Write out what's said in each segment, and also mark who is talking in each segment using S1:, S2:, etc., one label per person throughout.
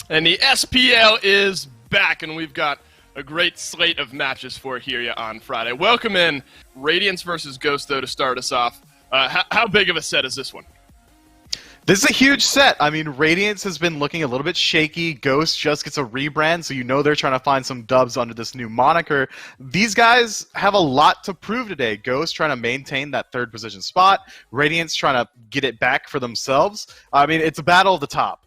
S1: And the SPL is back, and we've got a great slate of matches for here on Friday. Welcome in Radiance versus Ghost, though, to start us off. How big of a set is this one?
S2: This is a huge set. I mean, Radiance has been looking a little bit shaky. Ghost just gets a rebrand, so you know they're trying to find some dubs under this new moniker. These guys have a lot to prove today. Ghost trying to maintain that third position spot. Radiance trying to get it back for themselves. I mean, it's a battle of the top.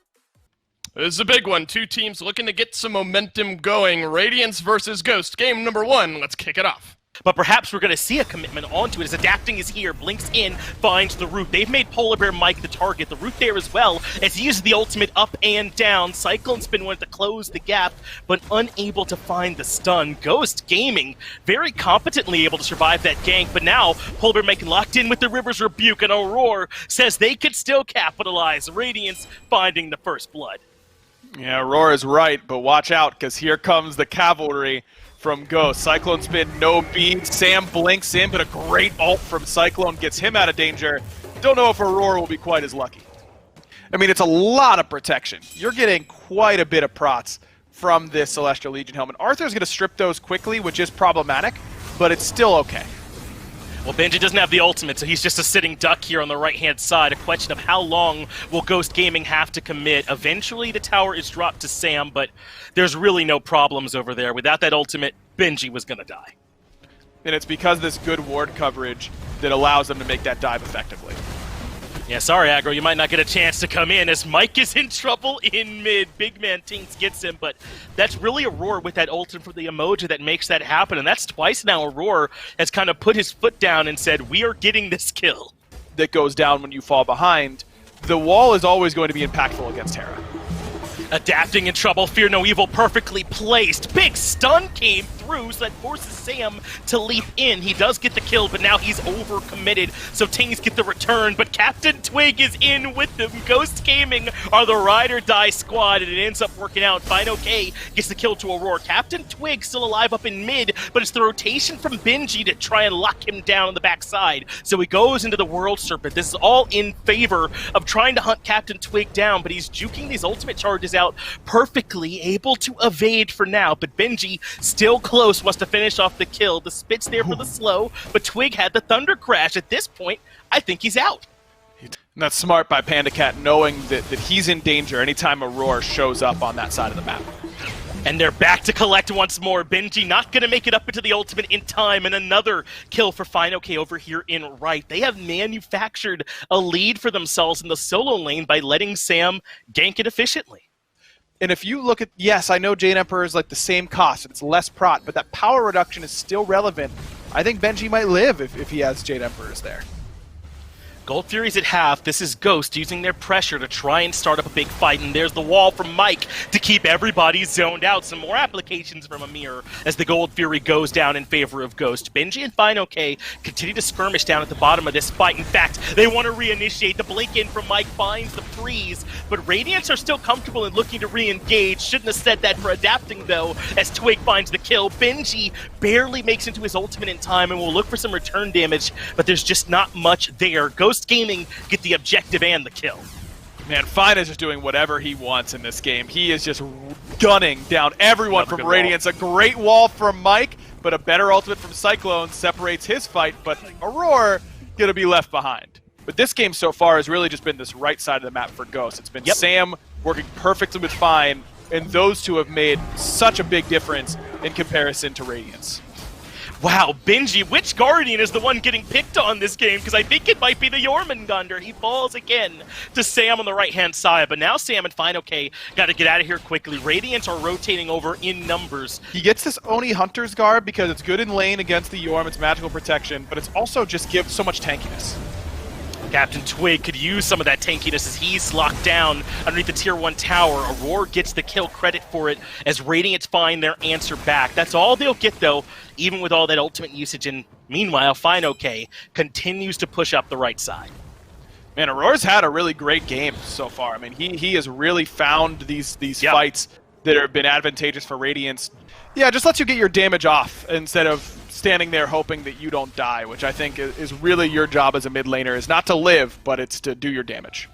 S1: This is a big one. Two teams looking to get some momentum going. Radiance versus Ghost. Game number one. Let's kick it off.
S3: But perhaps we're going to see a commitment onto it as Adapting is here, blinks in, finds the root. They've made Polar Bear Mike the target, the root there as well, as he uses the ultimate up and down. Cyclone Spin wanted to close the gap, but unable to find the stun. Ghost Gaming very competently able to survive that gank, but now Polar Bear Mike locked in with the River's Rebuke, and Aurora says they could still capitalize. Radiance finding the first blood.
S4: Yeah, Aurora's right, but watch out, because here comes the cavalry from Ghost. Cyclone Spin, no beat. Sam blinks in, but a great ult from Cyclone gets him out of danger. Don't know if Aurora will be quite as lucky. I mean, it's a lot of protection. You're getting quite a bit of prots from this Celestial Legion helmet. Arthur's going to strip those quickly, which is problematic, but it's still okay.
S3: Well, Benji doesn't have the ultimate, so he's just a sitting duck here on the right-hand side. A question of how long will Ghost Gaming have to commit. Eventually, the tower is dropped to Sam, but there's really no problems over there. Without that ultimate, Benji was going to die.
S4: And it's because of this good ward coverage that allows them to make that dive effectively.
S3: Yeah, sorry, Aggro, you might not get a chance to come in as Mike is in trouble in mid. Big Man Tinks gets him, but that's really Aurora with that ultimate for the emoji that makes that happen, and that's twice now Aurora has kind of put his foot down and said, we are getting this kill.
S4: That goes down when you fall behind. The wall is always going to be impactful against Terra.
S3: Adapting in trouble, Fear No Evil perfectly placed. Big stun came through, so that forces Sam to leap in. He does get the kill, but now he's overcommitted, so Tings get the return, but Captain Twig is in with them. Ghost Gaming are the ride or die squad, and it ends up working out. Fine OK gets the kill to Aurora. Captain Twig still alive up in mid, but it's the rotation from Benji to try and lock him down on the backside. So he goes into the World Serpent. This is all in favor of trying to hunt Captain Twig down, but he's juking these ultimate charges out perfectly, able to evade for now, but Benji still close, wants to finish off the kill. The spit's there for the slow, but Twig had the Thunder Crash. At this point, I think he's out.
S4: And that's smart by Panda Cat, knowing that he's in danger anytime Aurora shows up on that side of the map.
S3: And they're back to collect once more. Benji not going to make it up into the ultimate in time, and another kill for Fine OK over here in right. They have manufactured a lead for themselves in the solo lane by letting Sam gank it efficiently.
S4: And if you look at, yes, I know Jade Emperor is like the same cost, and it's less prot, but that power reduction is still relevant. I think Benji might live if he has Jade Emperors there.
S3: Gold Fury's at half. This is Ghost using their pressure to try and start up a big fight, and there's the wall from Mike to keep everybody zoned out. Some more applications from YMIR as the Gold Fury goes down in favor of Ghost. Benji and Fine OK continue to skirmish down at the bottom of this fight. In fact, they want to reinitiate. The blink in from Mike finds the freeze, but Radiance are still comfortable and looking to re-engage. Shouldn't have said that for Adapting, though, as Twig finds the kill. Benji barely makes into his ultimate in time and will look for some return damage, but there's just not much there. Ghost Gaming get the objective and the kill.
S4: Man, Fine is just doing whatever he wants in this game. He is just gunning down everyone from Radiance. A great wall from Mike, but a better ultimate from Cyclone separates his fight, but Aurora gonna be left behind. But this game so far has really just been this right side of the map for Ghost. It's been Sam working perfectly with Fine, and those two have made such a big difference in comparison to Radiance.
S3: Wow, Benji, which Guardian is the one getting picked on this game? Because I think it might be the Jormungandr. He falls again to Sam on the right-hand side, but now Sam and Fine OK got to get out of here quickly. Radiance are rotating over in numbers.
S4: He gets this Oni Hunter's Garb because it's good in lane against the Yorm, it's magical protection, but it's also just gives so much tankiness.
S3: Captain Twig could use some of that tankiness as he's locked down underneath the tier 1 tower. Aurora gets the kill credit for it as Radiance find their answer back. That's all they'll get, though, even with all that ultimate usage. And meanwhile, Fine OK continues to push up the right side.
S4: Man, Aurora's had a really great game so far. I mean, he has really found these fights that have been advantageous for Radiance. Yeah, just lets you get your damage off instead of standing there hoping that you don't die, which I think is really your job as a mid laner, is not to live, but it's to do your damage.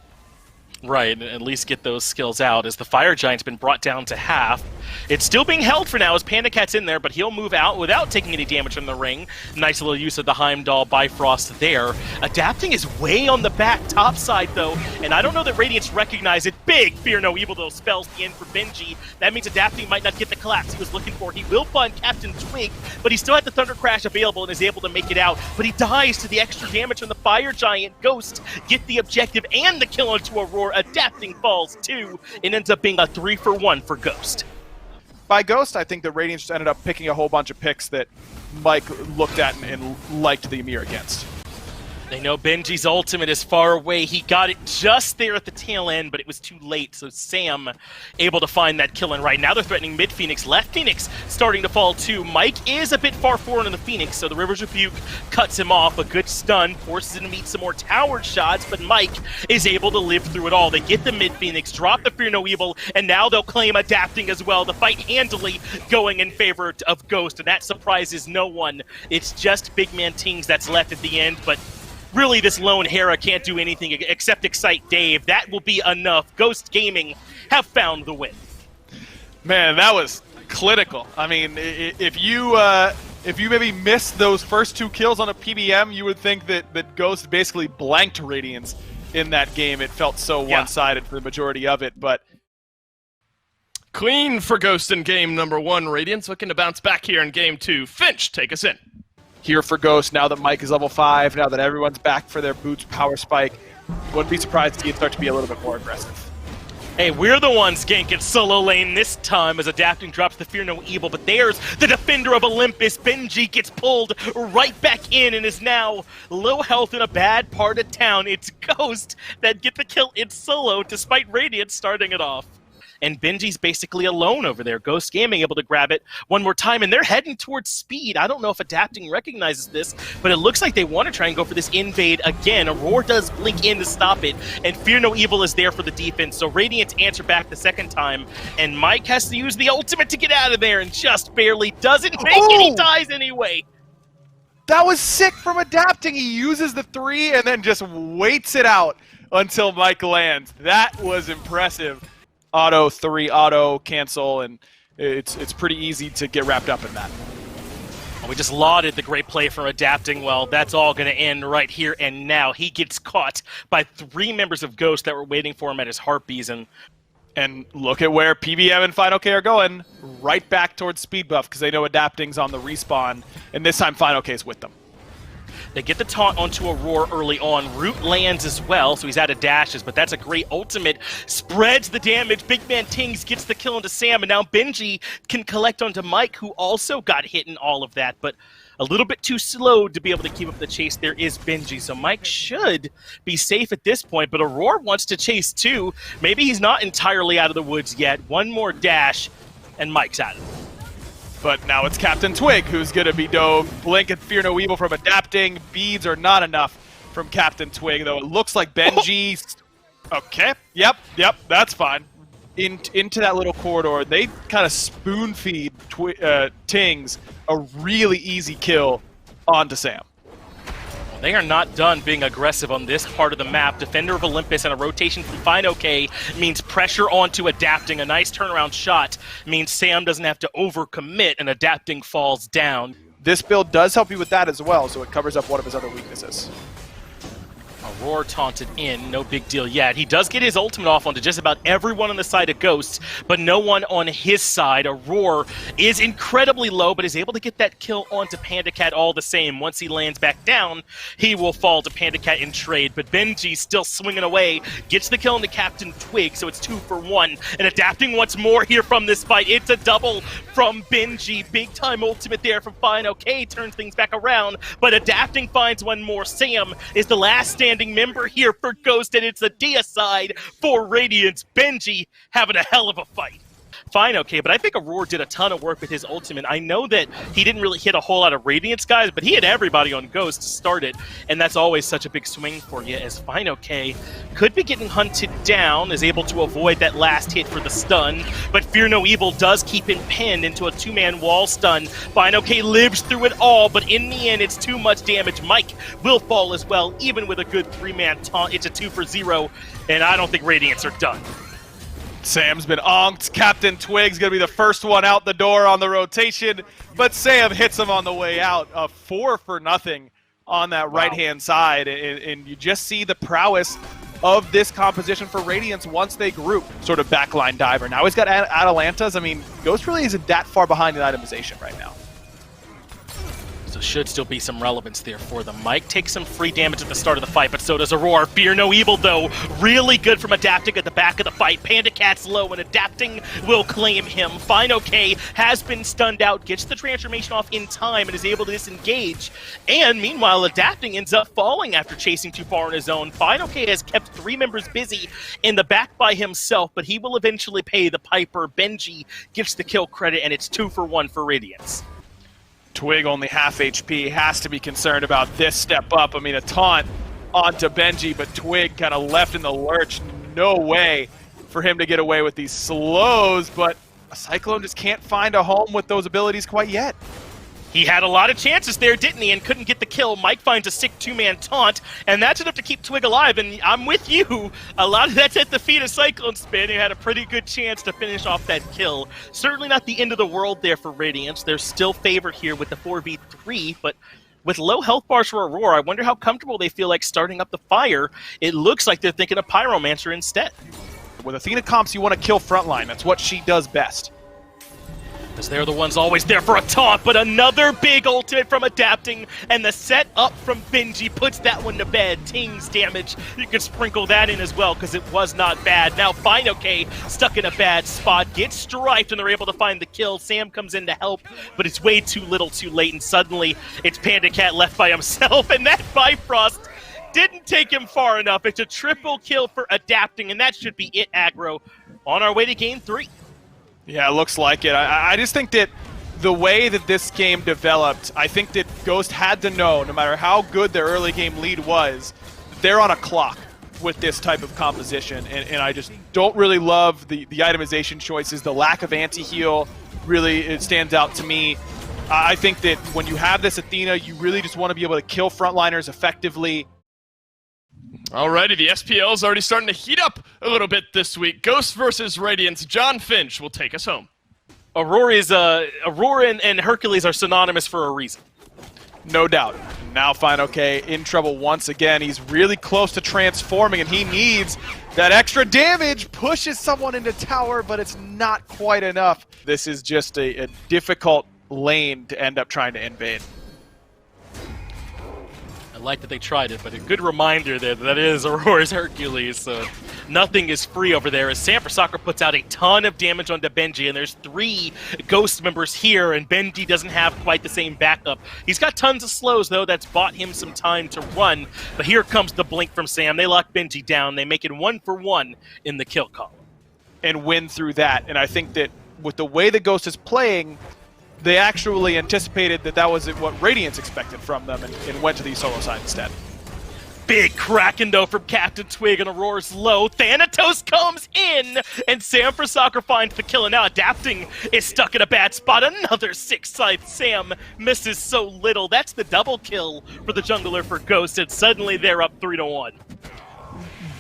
S3: Right, and at least get those skills out as the Fire Giant's been brought down to half. It's still being held for now as Panda Cat's in there, but he'll move out without taking any damage from the ring. Nice little use of the Heimdall Bifrost there. Adapting is way on the back top side though, and I don't know that Radiance recognize it. Big Fear No Evil though spells the end for Benji. That means Adapting might not get the collapse he was looking for. He will find Captain Twig, but he still had the Thunder Crash available and is able to make it out. But he dies to the extra damage from the Fire Giant. Ghost get the objective and the kill onto Aurora. Adapting falls too, and ends up being a 3-for-1 for Ghost.
S4: By Ghost, I think that Radiance just ended up picking a whole bunch of picks that Mike looked at and liked the YMIR against.
S3: They know Benji's ultimate is far away. He got it just there at the tail end, but it was too late. So Sam able to find that kill. And right now they're threatening mid Phoenix. Left Phoenix starting to fall too. Mike is a bit far forward in the Phoenix, so the River's Rebuke cuts him off. A good stun forces him to meet some more tower shots, but Mike is able to live through it all. They get the mid Phoenix, drop the Fear No Evil, and now they'll claim Adapting as well. The fight handily going in favor of Ghost, and that surprises no one. It's just Big Man Tings that's left at the end, but really, this lone Hera can't do anything except excite Dave. That will be enough. Ghost Gaming have found the win.
S4: Man, that was clinical. I mean, if you maybe missed those first 2 kills on a PBM, you would think that Ghost basically blanked Radiance in that game. It felt so one-sided for the majority of it, but
S1: Clean for Ghost in game number 1. Radiance looking to bounce back here in game 2. Finch, take us in.
S4: here for Ghost, now that Mike is level 5, now that everyone's back for their boots power spike, wouldn't be surprised to see it start to be a little bit more aggressive.
S3: Hey, we're the ones ganking solo lane this time as Adapting drops the Fear No Evil, but there's the Defender of Olympus. Benji gets pulled right back in and is now low health in a bad part of town. It's Ghost that get the kill in solo despite Radiance starting it off. And Benji's basically alone over there. Ghost Gaming able to grab it one more time, and they're heading towards speed. I don't know if Adapting recognizes this, but it looks like they want to try and go for this invade again. Aurora does blink in to stop it, and Fear No Evil is there for the defense. So Radiance answer back the second time, and Mike has to use the ultimate to get out of there, and just barely doesn't make it. He dies anyway.
S4: That was sick from Adapting. He uses the 3 and then just waits it out until Mike lands. That was impressive. Auto 3, auto cancel, and it's pretty easy to get wrapped up in that.
S3: We just lauded the great play from Adapting. Well, that's all going to end right here and now. He gets caught by 3 members of Ghost that were waiting for him at his Harpies,
S4: and look at where PBM and Final K are going, right back towards speed buff because they know Adapting's on the respawn, and this time Final K is with them.
S3: They get the taunt onto Aurora early on. Root lands as well, so he's out of dashes, but that's a great ultimate. Spreads the damage. Big Man Tings gets the kill into Sam, and now Benji can collect onto Mike, who also got hit in all of that, but a little bit too slow to be able to keep up the chase. There is Benji, so Mike should be safe at this point, but Aurora wants to chase too. Maybe he's not entirely out of the woods yet. One more dash, and Mike's out of it.
S4: But now it's Captain Twig who's going to be dove. Blink and Fear No Evil from Adapting. Beads are not enough from Captain Twig, though it looks like Benji... Okay, yep, that's fine. Into that little corridor, they kind of spoon-feed Tings a really easy kill onto Sam.
S3: They are not done being aggressive on this part of the map. Defender of Olympus and a rotation from Fine OK means pressure onto Adapting. A nice turnaround shot means Sam doesn't have to overcommit and Adapting falls down.
S4: This build does help you with that as well, so it covers up one of his other weaknesses.
S3: Aurora taunted in, no big deal yet. He does get his ultimate off onto just about everyone on the side of Ghost, but no one on his side. Aurora is incredibly low, but is able to get that kill onto Panda Cat all the same. Once he lands back down, he will fall to Panda Cat in trade, but Benji still swinging away, gets the kill into Captain Twig, so it's 2 for 1. And Adapting once more here from this fight. It's a double from Benji. Big time ultimate there from Fine OK, turns things back around, but Adapting finds one more. Sam is the last standing member here for Ghost, and it's a deicide for Radiance. Benji having a hell of a fight. fine, okay, but I think Aurora did a ton of work with his ultimate. I know that he didn't really hit a whole lot of Radiance guys, but he had everybody on Ghost to start it, and that's always such a big swing for you, as fine, okay could be getting hunted down, is able to avoid that last hit for the stun, but Fear No Evil does keep him pinned into a two-man wall stun. Fine, okay lives through it all, but in the end, it's too much damage. Mike will fall as well, even with a good three-man taunt. It's a 2-for-0, and I don't think Radiance are done.
S4: Sam's been onked. Captain Twig's going to be the first one out the door on the rotation, but Sam hits him on the way out. 4-for-0 on that right-hand side, and you just see the prowess of this composition for Radiance once they group. Sort of backline diver. Now he's got Atalantas. I mean, Ghost really isn't that far behind in itemization right now.
S3: So should still be some relevance there for them. Mike takes some free damage at the start of the fight, but so does Aurora. Fear No Evil, though, really good from adapting at the back of the fight. Panda Cat's low, and adapting will claim him. Fine okay has been stunned out, gets the transformation off in time, and is able to disengage. And meanwhile, adapting ends up falling after chasing too far in his own. Fine okay has kept 3 members busy in the back by himself, but he will eventually pay the piper. Benji gets the kill credit, and it's 2-for-1 for Radiance.
S4: Twig only half HP, has to be concerned about this step up. I mean, a taunt onto Benji, but Twig kind of left in the lurch. No way for him to get away with these slows, but a Cyclone just can't find a home with those abilities quite yet.
S3: He had a lot of chances there, didn't he, and couldn't get the kill. Mike finds a sick two-man taunt, and that's enough to keep Twig alive, and I'm with you. A lot of that's at the feet of Cyclone Spin, who had a pretty good chance to finish off that kill. Certainly not the end of the world there for Radiance. They're still favored here with the 4v3, but with low health bars for Aurora, I wonder how comfortable they feel like starting up the fire. It looks like they're thinking of Pyromancer instead.
S4: With Athena comps, you want to kill frontline. That's what she does best.
S3: Because they're the ones always there for a taunt, but another big ultimate from adapting, and the set up from Benji puts that one to bed. Ting's damage, you can sprinkle that in as well, because it was not bad. Now Fine Okay stuck in a bad spot, gets striped, and they're able to find the kill. Sam comes in to help, but it's way too little too late, and suddenly it's Panda Cat left by himself, and that Bifrost didn't take him far enough. It's a triple kill for adapting, and that should be it, aggro. On our way to game 3.
S4: Yeah, it looks like it. I just think that the way that this game developed, I think that Ghost had to know, no matter how good their early game lead was, they're on a clock with this type of composition. And I just don't really love the itemization choices. The lack of anti-heal really it stands out to me. I think that when you have this Athena, you really just want to be able to kill frontliners effectively.
S1: Alrighty, the SPL is already starting to heat up a little bit this week. Ghost versus Radiance. John Finch will take us home.
S3: Aurora and Hercules are synonymous for a reason.
S4: No doubt. Now Fine Okay in trouble once again. He's really close to transforming, and he needs that extra damage. Pushes someone into tower, but it's not quite enough. This is just a difficult lane to end up trying to invade.
S3: I like that they tried it, but a good reminder there that is Aurora's Hercules, so nothing is free over there as Soccer puts out a ton of damage onto Benji, and there's 3 Ghost members here, and Benji doesn't have quite the same backup. He's got tons of slows, though, that's bought him some time to run, but here comes the blink from Sam. They lock Benji down. They make it 1-for-1 in the kill column.
S4: And win through that, and I think that with the way the Ghost is playing, they actually anticipated that was what Radiance expected from them and went to the solo side instead.
S3: Big Kraken, though, from Captain Twig, and Aurora's low. Thanatos comes in, and Sam for Soccer finds the kill, and now adapting is stuck in a bad spot. Another 6-scythe. Sam misses so little. That's the double kill for the jungler for Ghost, and suddenly they're up 3-1.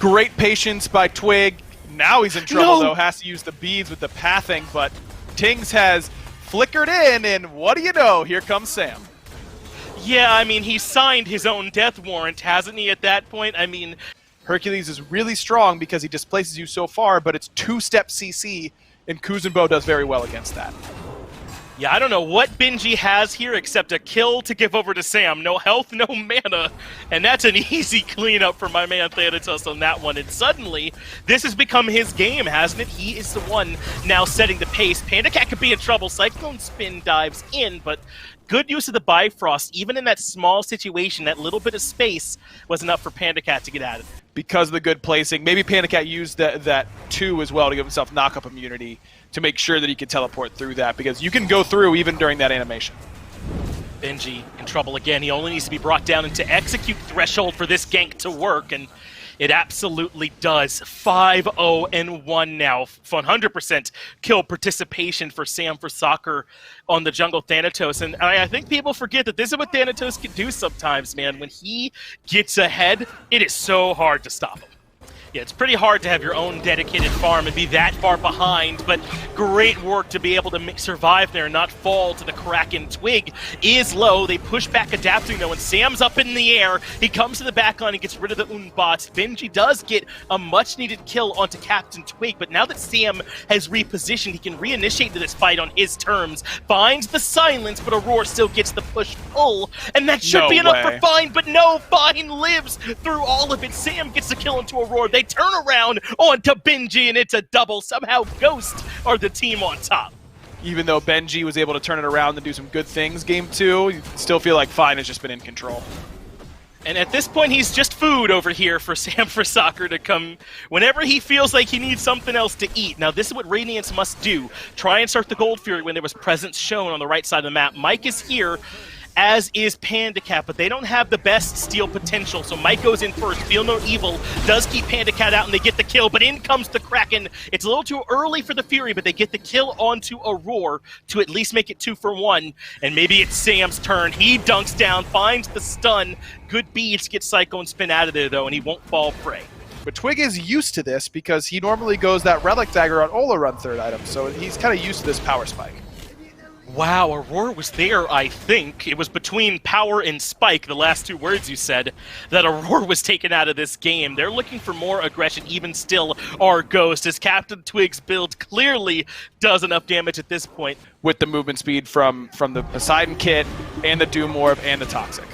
S4: Great patience by Twig. Now he's in trouble, though. Has to use the beads with the pathing, but Tings has flickered in, and what do you know? Here comes Sam.
S3: Yeah, I mean, he signed his own death warrant, hasn't he, at that point? I mean,
S4: Hercules is really strong because he displaces you so far, but it's 2-step CC, and Kuzenbo does very well against that.
S3: Yeah, I don't know what Benji has here except a kill to give over to Sam. No health, no mana. And that's an easy cleanup for my man Thanatos on that one. And suddenly, this has become his game, hasn't it? He is the one now setting the pace. Panda Cat could be in trouble. Cyclone Spin dives in, but good use of the Bifrost. Even in that small situation, that little bit of space was enough for Panda Cat to get out of it.
S4: because of the good placing. Maybe Pandacat used that 2 as well to give himself knock-up immunity to make sure that he could teleport through that, because you can go through even during that animation.
S3: Benji in trouble again. He only needs to be brought down into execute threshold for this gank to work, and it absolutely does. 5-0-1 now. 100% kill participation for Sam for Soccer on the jungle Thanatos. And I think people forget that this is what Thanatos can do sometimes, man. When he gets ahead, it is so hard to stop him. Yeah, it's pretty hard to have your own dedicated farm and be that far behind, but great work to be able to survive there and not fall to the Kraken. Twig is low. They push back adapting, though, and Sam's up in the air. He comes to the back line and gets rid of the Unbots. Benji does get a much-needed kill onto Captain Twig, but now that Sam has repositioned, he can reinitiate this fight on his terms. Finds the silence, but Aurora still gets the push-pull, and that should be enough for Fine, but no, Fine lives through all of it. Sam gets the kill into Aurora. They turn around onto Benji, and it's a double. Somehow Ghost are the team on top.
S4: Even though Benji was able to turn it around and do some good things game 2, you still feel like Fine has just been in control.
S3: And at this point, he's just food over here for Sam for Soccer to come whenever he feels like he needs something else to eat. Now, this is what Radiance must do. Try and start the Gold Fury when there was presence shown on the right side of the map. Mike is here, as is Pandacat, but they don't have the best steal potential, so Mike goes in first. Feel No Evil does keep Pandacat out, and they get the kill, but in comes the Kraken. It's a little too early for the Fury, but they get the kill onto Aurora to at least make it 2 for 1, and maybe it's Sam's turn. He dunks down, finds the stun. Good beats, gets Psycho and Spin out of there, though, and he won't fall prey.
S4: But Twig is used to this because he normally goes that Relic Dagger on Ola run 3rd item, so he's kind of used to this power spike.
S3: Wow, Aurora was there, I think. It was between power and spike, the last 2 words you said, that Aurora was taken out of this game. They're looking for more aggression, even still are Ghost, as Captain Twig's build clearly does enough damage at this point.
S4: With the movement speed from the Poseidon kit and the Doom Orb and the Toxic.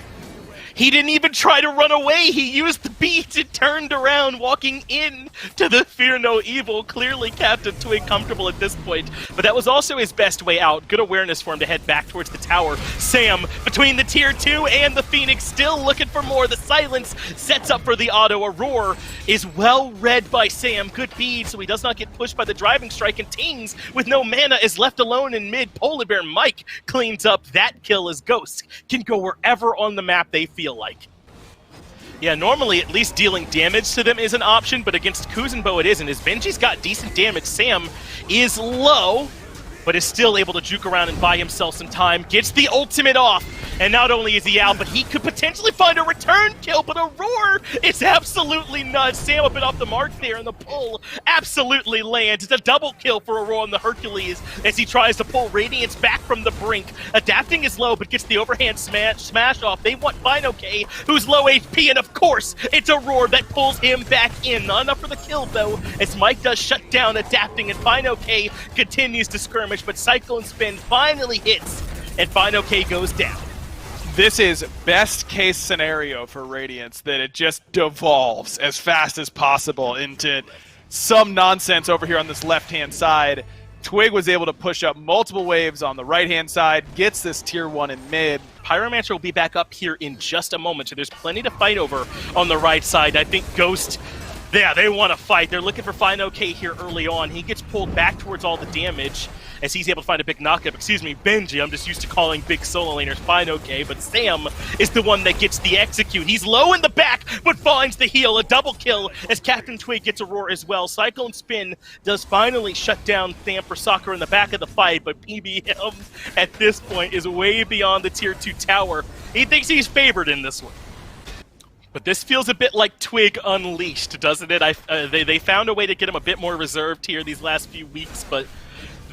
S3: He didn't even try to run away. He used the beat and turned around, walking in to the Fear No Evil. Clearly Captain Twig comfortable at this point, but that was also his best way out. Good awareness for him to head back towards the tower. Sam, between the tier 2 and the Phoenix, still looking for more. The silence sets up for the auto. Aurora is well read by Sam. Good bead, so he does not get pushed by the driving strike, and Tings, with no mana, is left alone in mid. Polar Bear Mike cleans up that kill as Ghost can go wherever on the map they feel like. Yeah, normally at least dealing damage to them is an option, but against Kuzenbo it isn't. As Benji's got decent damage, Sam is low, but is still able to juke around and buy himself some time. Gets the ultimate off, and not only is he out, but he could potentially find a return kill, but Aurora is absolutely nuts. Sam a bit off the mark there, and the pull absolutely lands. It's a double kill for Aurora on the Hercules as he tries to pull Radiance back from the brink. Adapting is low, but gets the overhand smash off. They want Fino-K, who's low HP, and of course, it's Aurora that pulls him back in. Not enough for the kill, though, as Mike does shut down Adapting, and Fino-K continues to skirmish, but Cyclone Spin finally hits, and Fino-K goes down.
S4: This is best case scenario for Radiance, that it just devolves as fast as possible into some nonsense over here on this left-hand side. Twig was able to push up multiple waves on the right-hand side, gets this tier 1 in mid.
S3: Pyromancer will be back up here in just a moment, so there's plenty to fight over on the right side. I think Ghost, yeah, they want to fight. They're looking for Fino-K here early on. He gets pulled back towards all the damage as he's able to find a big knockup. Excuse me, Benji, I'm just used to calling big solo laners Fino-K, but Sam is the one that gets the execute. He's low in the back, but finds the heal. A double kill as Captain Twig gets a roar as well. Cyclone Spin does finally shut down Sam for Soccer in the back of the fight, but PBM at this point is way beyond the tier 2 tower. He thinks he's favored in this one. But this feels a bit like Twig Unleashed, doesn't it? They found a way to get him a bit more reserved here these last few weeks, but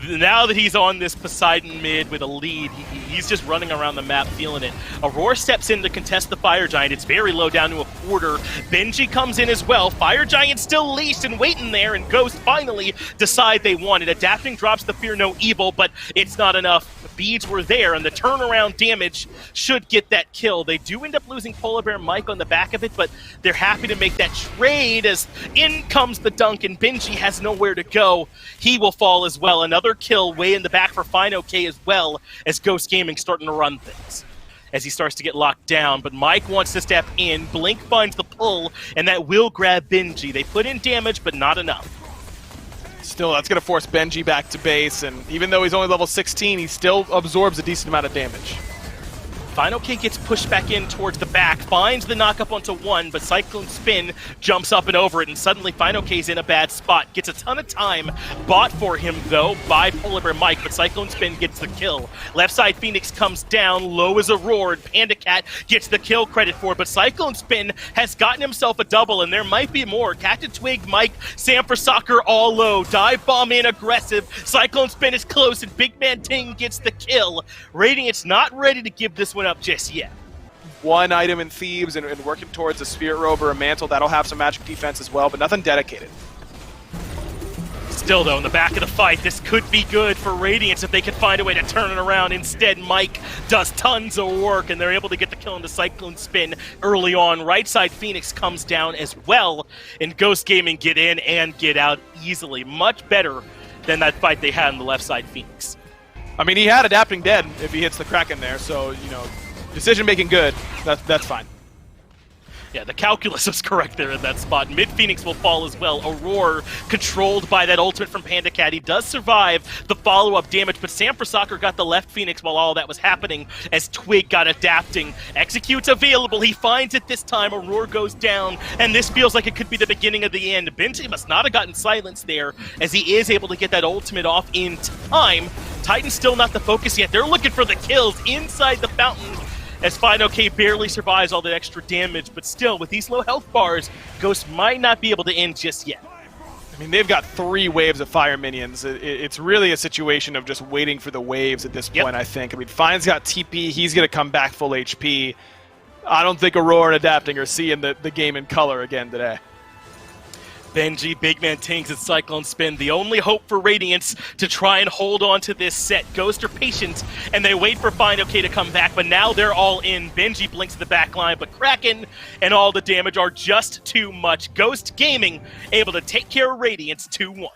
S3: now that he's on this Poseidon mid with a lead, he's just running around the map feeling it. Aurora steps in to contest the Fire Giant. It's very low, down to a quarter. Benji comes in as well. Fire Giant still leashed and waiting there, and Ghost finally decide they want it. Adapting drops the Fear No Evil, but it's not enough. Beads were there, and the turnaround damage should get that kill. They do end up losing Polar Bear Mike on the back of it, but they're happy to make that trade as in comes the dunk, and Benji has nowhere to go. He will fall as well. Another kill way in the back for Fino-K as well, as Ghost Gaming starting to run things. as he starts to get locked down, but Mike wants to step in. Blink finds the pull, and that will grab Benji. They put in damage, but not enough.
S4: Still, that's going to force Benji back to base, and even though he's only level 16, he still absorbs a decent amount of damage.
S3: Final K gets pushed back in towards the back, finds the knockup onto one, but Cyclone Spin jumps up and over it, and suddenly Final K's in a bad spot. Gets a ton of time bought for him, though, by Polar Bear Mike, but Cyclone Spin gets the kill. Left side Phoenix comes down, low as a roar, and Panda Cat gets the kill credit for it, but Cyclone Spin has gotten himself a double, and there might be more. Captain Twig, Mike, Sam for Soccer all low. Dive Bomb in aggressive. Cyclone Spin is close, and Big Man Ting gets the kill. Radiance not ready to give this one up just yet.
S4: One item in Thieves and working towards a Spirit Robe or a Mantle. That'll have some magic defense as well, but nothing dedicated.
S3: Still, though, in the back of the fight, this could be good for Radiance if they can find a way to turn it around. Instead, Mike does tons of work, and they're able to get the kill into Cyclone Spin early on. Right side Phoenix comes down as well, and Ghost Gaming get in and get out easily. Much better than that fight they had on the left side Phoenix.
S4: I mean, he had Adapting Dead if he hits the Kraken there, so, decision-making good. That's fine.
S3: Yeah, the calculus is correct there in that spot. Mid Phoenix will fall as well. Aurora controlled by that ultimate from Panda Cat. He does survive the follow-up damage, but Sam for Soccer got the left Phoenix while all that was happening as Twig got adapting. Execute's available. He finds it this time. Aurora goes down, and this feels like it could be the beginning of the end. Benji must not have gotten silenced there as he is able to get that ultimate off in time. Titan's still not the focus yet. They're looking for the kills inside the fountain, as Final K barely survives all the extra damage, but still, with these low health bars, Ghost might not be able to end just yet.
S4: I mean, they've got 3 waves of fire minions. It's really a situation of just waiting for the waves at this point, I think. I mean, Fine's got TP. He's going to come back full HP. I don't think Aurora and Adapting are seeing the game in color again today.
S3: Benji, Big Man Tings, and Cyclone Spin, the only hope for Radiance to try and hold on to this set. Ghost are patient, and they wait for Final K to come back, but now they're all in. Benji blinks to the back line, but Kraken and all the damage are just too much. Ghost Gaming able to take care of Radiance 2-1.